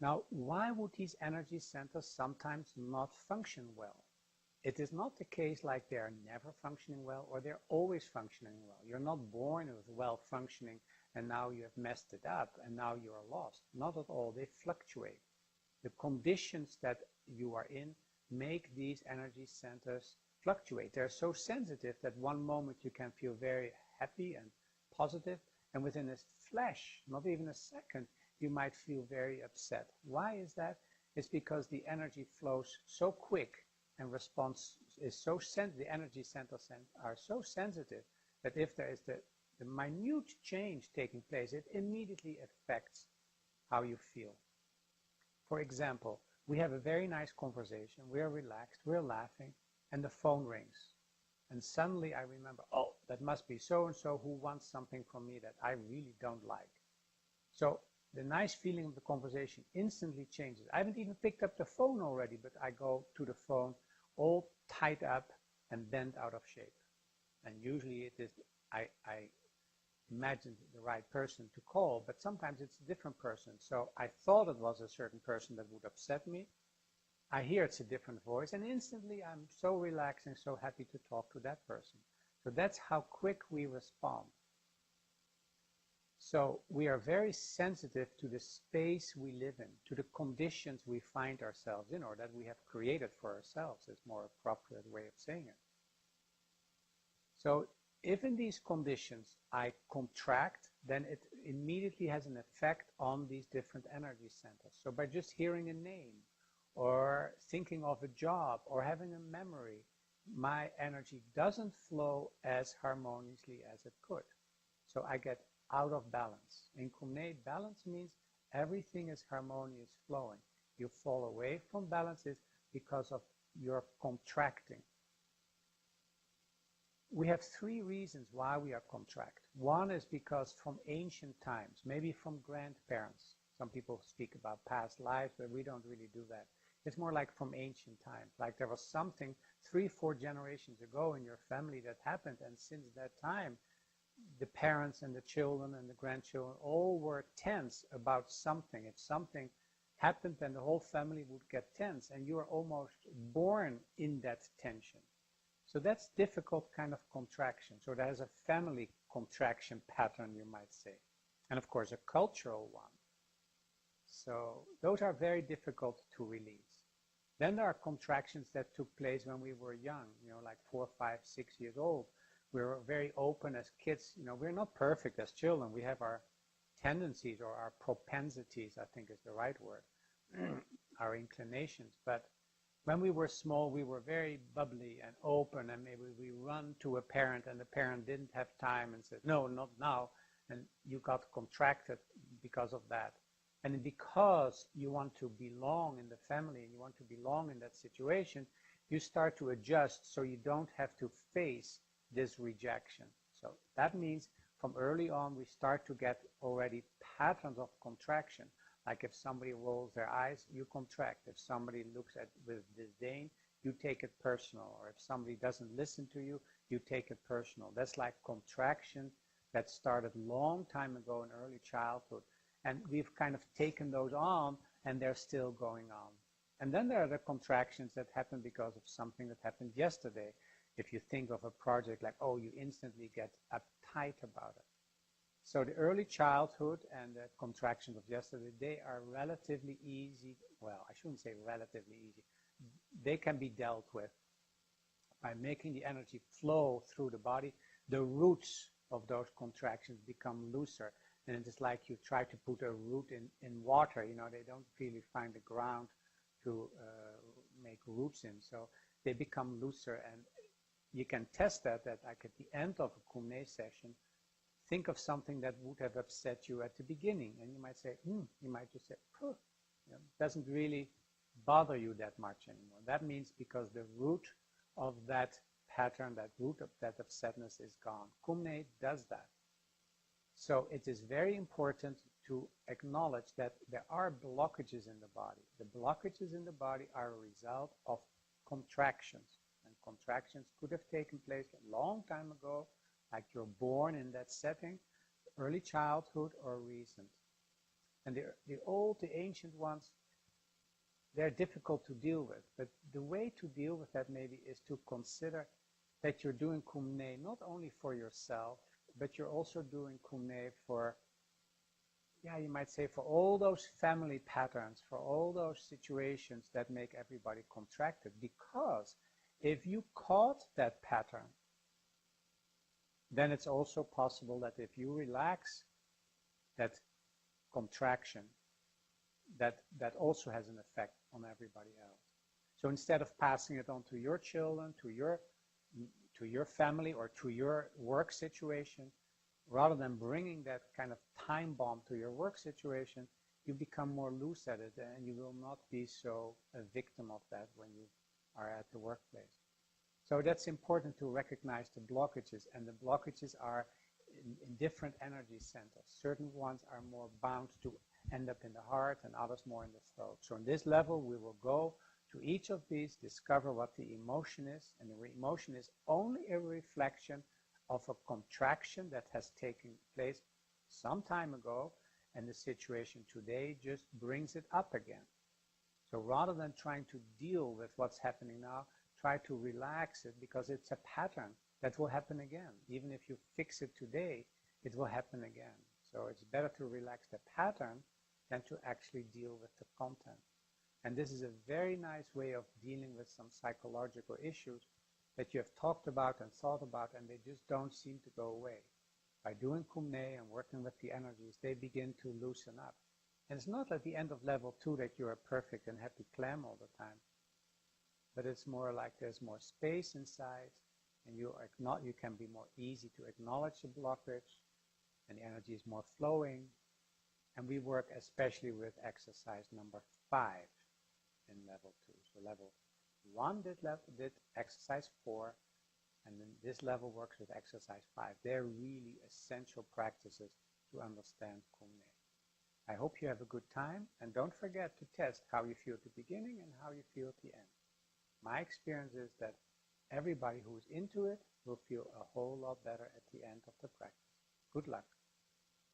Now, why would these energy centers sometimes not function well? It is not the case like they are never functioning well or they're always functioning well. You're not born with well functioning and now you have messed it up and now you are lost. Not at all. They fluctuate. The conditions that you are in make these energy centers fluctuate. They're so sensitive that one moment you can feel very happy and positive, and within a flash, not even a second, you might feel very upset. Why is that? It's because the energy flows so quick and response is so the energy centers are so sensitive that if there is the minute change taking place, it immediately affects how you feel. For example, we have a very nice conversation, we're relaxed, we're laughing, and the phone rings. And suddenly I remember, oh, that must be so-and-so who wants something from me that I really don't like. So the nice feeling of the conversation instantly changes. I haven't even picked up the phone already, but I go to the phone all tied up and bent out of shape. And usually it is, I imagine the right person to call, but sometimes it's a different person. So I thought it was a certain person that would upset me. I hear it's a different voice, and instantly I'm so relaxed and so happy to talk to that person. So that's how quick we respond. So we are very sensitive to the space we live in, to the conditions we find ourselves in, or that we have created for ourselves is more appropriate way of saying it. So if in these conditions I contract, then it immediately has an effect on these different energy centers. So by just hearing a name, or thinking of a job, or having a memory, my energy doesn't flow as harmoniously as it could. So I get out of balance. In Kum Nyé, balance means everything is harmonious flowing. You fall away from balances because of your contracting. We have three reasons why we are contract. One is because from ancient times, maybe from grandparents. Some people speak about past lives, but we don't really do that. It's more like from ancient times, like there was something 3-4 generations ago in your family that happened, and since that time, the parents and the children and the grandchildren all were tense about something. If something happened, then the whole family would get tense, and you are almost born in that tension. So that's difficult kind of contraction. So there's a family contraction pattern, you might say, and of course a cultural one. So those are very difficult to release. Then there are contractions that took place when we were young, like 4, 5, 6 years old. We were very open as kids. We're not perfect as children. We have our tendencies or our propensities, I think is the right word, our inclinations. But when we were small, we were very bubbly and open, and maybe we run to a parent and the parent didn't have time and said, no, not now. And you got contracted because of that. And because you want to belong in the family and you want to belong in that situation, you start to adjust so you don't have to face this rejection. So that means from early on we start to get already patterns of contraction. Like if somebody rolls their eyes, you contract. If somebody looks at with disdain, you take it personal. Or if somebody doesn't listen to you, you take it personal. That's like contraction that started long time ago in early childhood. And we've kind of taken those on, and they're still going on. And then there are the contractions that happen because of something that happened yesterday. If you think of a project like, oh, you instantly get uptight about it. So the early childhood and the contractions of yesterday, they are relatively easy. Well, I shouldn't say relatively easy. They can be dealt with by making the energy flow through the body. The roots of those contractions become looser. And it is like you try to put a root in water. They don't really find the ground to make roots in. So they become looser. And you can test that like at the end of a Kum Nyé session, think of something that would have upset you at the beginning. And you might say, you might just say, it doesn't really bother you that much anymore. That means because the root of that pattern, that root of that upsetness is gone. Kum Nyé does that. So it is very important to acknowledge that there are blockages in the body. The blockages in the body are a result of contractions. And contractions could have taken place a long time ago, like you're born in that setting, early childhood, or recent. And the ancient ones, they're difficult to deal with. But the way to deal with that maybe is to consider that you're doing Kum Nyé not only for yourself, but you're also doing Kum Nyé for, yeah, you might say for all those family patterns, for all those situations that make everybody contracted. Because if you caught that pattern, then it's also possible that if you relax that contraction, that also has an effect on everybody else. So instead of passing it on to your children, to your family, or to your work situation, rather than bringing that kind of time bomb to your work situation, you become more loose at it, and you will not be so a victim of that when you are at the workplace. So that's important to recognize the blockages, and the blockages are in different energy centers. Certain ones are more bound to end up in the heart and others more in the throat. So in this level, we will go to each of these, discover what the emotion is, and the emotion is only a reflection of a contraction that has taken place some time ago, and the situation today just brings it up again. So rather than trying to deal with what's happening now, try to relax it, because it's a pattern that will happen again. Even if you fix it today, it will happen again. So it's better to relax the pattern than to actually deal with the content. And this is a very nice way of dealing with some psychological issues that you have talked about and thought about, and they just don't seem to go away. By doing Kum Nyé and working with the energies, they begin to loosen up. And it's not at the end of level 2 that you are perfect and happy clam all the time, but it's more like there's more space inside, and you can be more easy to acknowledge the blockage, and the energy is more flowing. And we work especially with exercise number 5 in level 2. So level 1 did exercise 4, and then this level works with exercise 5. They're really essential practices to understand Kum Nyé. I hope you have a good time, and don't forget to test how you feel at the beginning and how you feel at the end. My experience is that everybody who's into it will feel a whole lot better at the end of the practice. Good luck.